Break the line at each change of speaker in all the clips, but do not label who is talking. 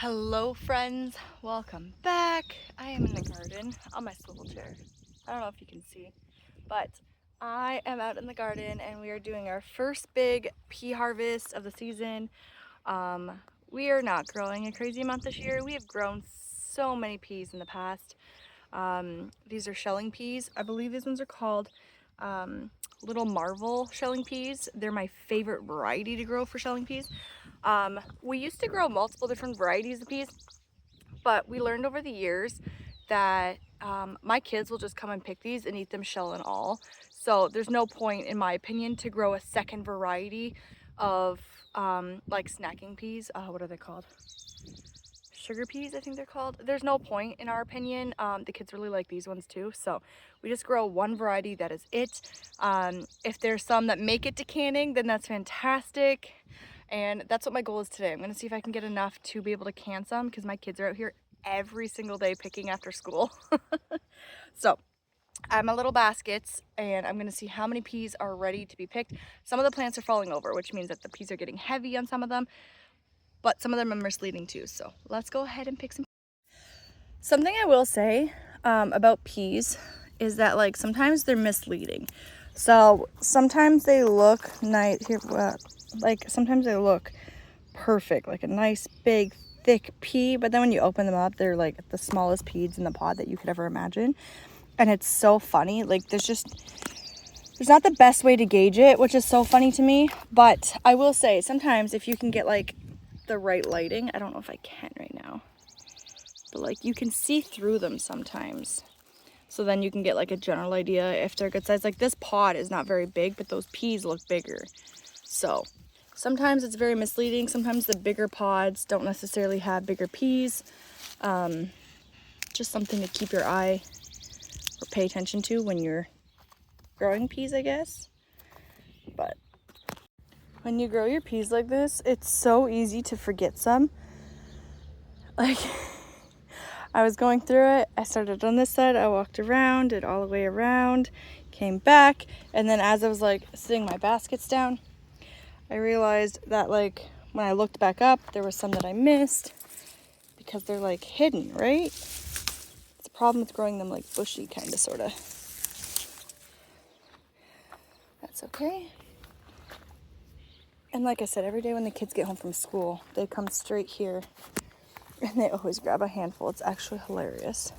Hello friends, welcome back. I am in the garden on my swivel chair. I don't know if you can see, but I am out in the garden and we are doing our first big pea harvest of the season. We are not growing a crazy amount this year. We have grown so many peas in the past. These are shelling peas. I believe these ones are called Little Marvel shelling peas. They're my favorite variety to grow for shelling peas. We used to grow multiple different varieties of peas, but we learned over the years that my kids will just come and pick these and eat them shell and all. So there's no point, in my opinion, to grow a second variety of like snacking peas. What are they called? Sugar peas, I think they're called. There's no point, in our opinion. The kids really like these ones too, so we just grow one variety. That is it. If there's some that make it to canning, then that's fantastic, and that's what my goal is today. I'm gonna see if I can get enough to be able to can some, because my kids are out here every single day picking after school. So I have my little baskets and I'm gonna see how many peas are ready to be picked. Some of the plants are falling over, which means that the peas are getting heavy on some of them, but some of them are misleading too. So let's go ahead and pick some. Something I will say about peas is that like sometimes they're misleading. So sometimes they look nice here, like sometimes they look perfect, like a nice big thick pea, but then when you open them up, they're like the smallest peas in the pod that you could ever imagine. And it's so funny, like there's not the best way to gauge it, which is so funny to me. But I will say sometimes if you can get like the right lighting, I don't know if I can right now, but like you can see through them sometimes, so then you can get like a general idea if they're good size. Like this pod is not very big, but those peas look bigger, so sometimes it's very misleading. Sometimes the bigger pods don't necessarily have bigger peas. Just something to keep your eye or pay attention to when you're growing peas, I guess. But when you grow your peas like this, it's so easy to forget some. Like I was going through it, I started on this side, I walked around, did all the way around, came back, and then as I was like sitting my baskets down, I realized that like when I looked back up, there was some that I missed because they're like hidden, right? It's a problem with growing them like bushy, kind of, sort of. That's okay. And like I said, every day when the kids get home from school, they come straight here and they always grab a handful. It's actually hilarious.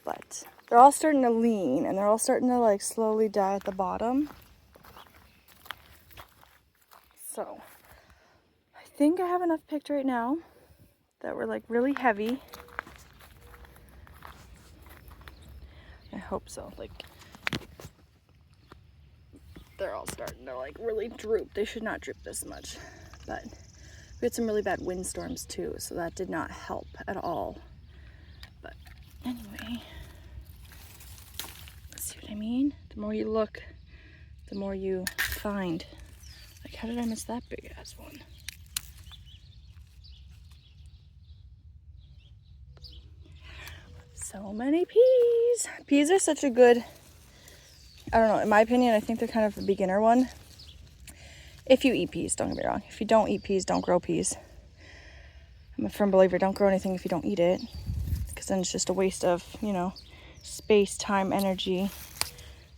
But they're all starting to lean and they're all starting to like slowly die at the bottom. So I think I have enough picked right now that were like really heavy. I hope so. Like they're all starting to like really droop. They should not droop this much, but we had some really bad windstorms too, so that did not help at all. But anyway, see what I mean? The more you look, the more you find. Like, how did I miss that big ass one? So many peas. Peas are such a good, I don't know, in my opinion, I think they're kind of a beginner one. If you eat peas, don't get me wrong. If you don't eat peas, don't grow peas. I'm a firm believer, don't grow anything if you don't eat it, because then it's just a waste of, you know, space, time, energy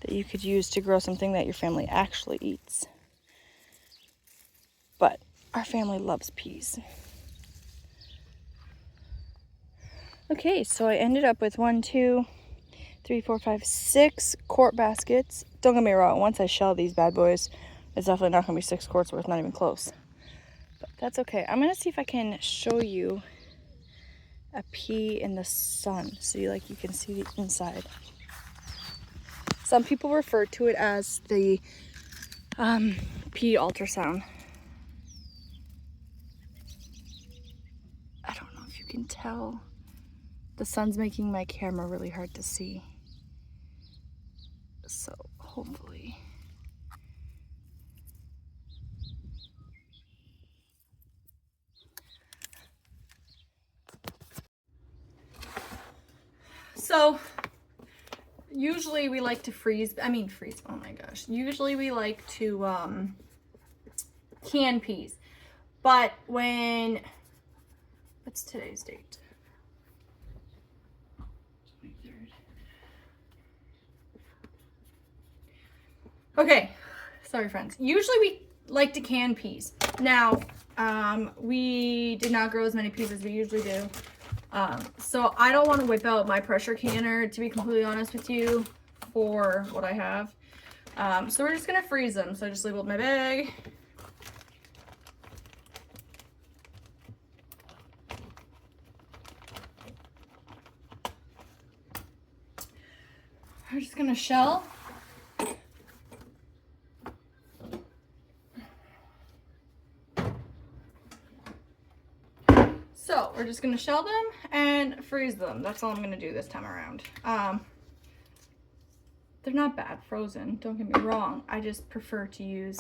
that you could use to grow something that your family actually eats. But our family loves peas. Okay, so I ended up with 1, 2, 3, 4, 5, 6 quart baskets. Don't get me wrong, once I shell these bad boys, it's definitely not gonna be 6 quarts worth, not even close. But that's okay. I'm gonna see if I can show you a pea in the sun so you can see the inside. Some people refer to it as the pea ultrasound. I don't know if you can tell. The sun's making my camera really hard to see. So hopefully. So usually we like to freeze, oh my gosh. Usually we like to can peas. But What's today's date? 23rd. Okay, sorry friends. Usually we like to can peas. Now, we did not grow as many peas as we usually do. So I don't want to whip out my pressure canner, to be completely honest with you, for what I have. So we're just gonna freeze them. So I just labeled my bag. We're just gonna shell. So we're just gonna shell them and freeze them. That's all I'm gonna do this time around. They're not bad frozen, don't get me wrong. I just prefer to use,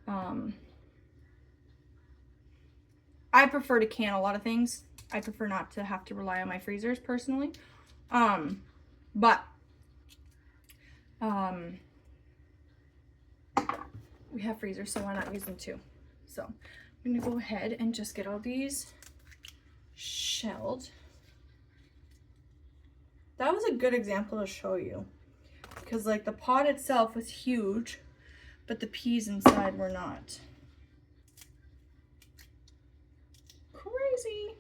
I prefer to can a lot of things. I prefer not to have to rely on my freezers personally. We have freezers, so why not use them too? So I'm gonna go ahead and just get all these shelled. That was a good example to show you, because like the pod itself was huge, but the peas inside were not. Crazy.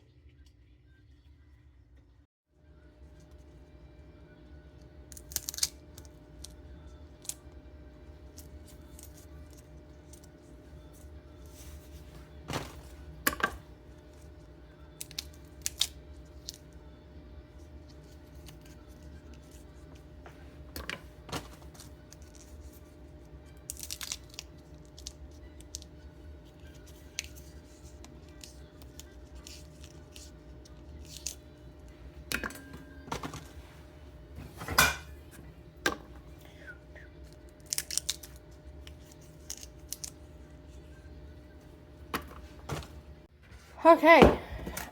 Okay,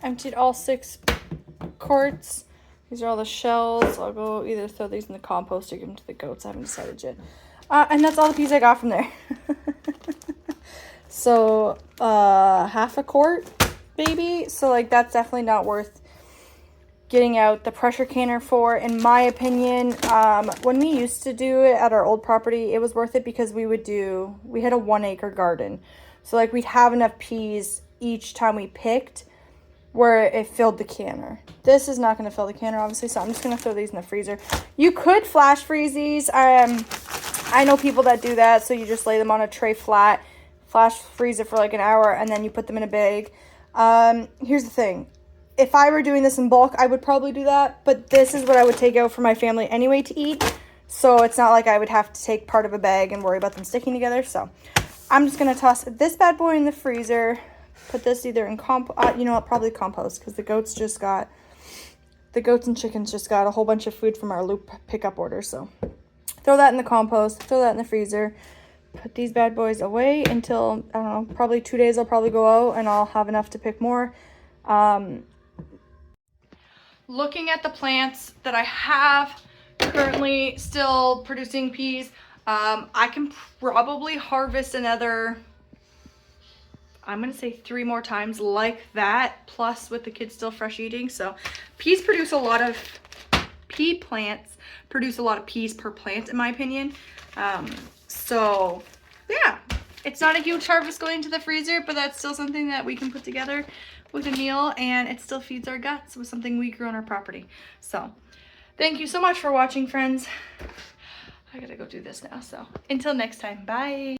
emptied all 6 quarts. These are all the shells. I'll go either throw these in the compost or give them to the goats. I haven't decided yet. And that's all the peas I got from there. So, half a quart, maybe. So, like, that's definitely not worth getting out the pressure canner for, in my opinion. When we used to do it at our old property, it was worth it because we had a 1 acre garden. So, like, we'd have enough peas each time we picked where it filled the canner. This is not going to fill the canner, obviously, so I'm just going to throw these in the freezer. You could flash freeze these. I know people that do that, so you just lay them on a tray flat, flash freeze it for like an hour, and then you put them in a bag. Here's the thing. If I were doing this in bulk, I would probably do that, but this is what I would take out for my family anyway to eat, so it's not like I would have to take part of a bag and worry about them sticking together. So I'm just going to toss this bad boy in the freezer. Put this either in you know what, probably compost, because the goats and chickens just got a whole bunch of food from our loop pickup order. So throw that in the compost, throw that in the freezer, put these bad boys away until, I don't know, probably 2 days I'll probably go out and I'll have enough to pick more. Looking at the plants that I have currently still producing peas, I can probably harvest another, I'm going to say 3 more times like that, plus with the kids still fresh eating. So peas produce a lot of, pea plants produce a lot of peas per plant, in my opinion. So yeah, it's not a huge harvest going into the freezer, but that's still something that we can put together with a meal, and it still feeds our guts with something we grew on our property. So thank you so much for watching, friends. I gotta go do this now. So until next time, bye.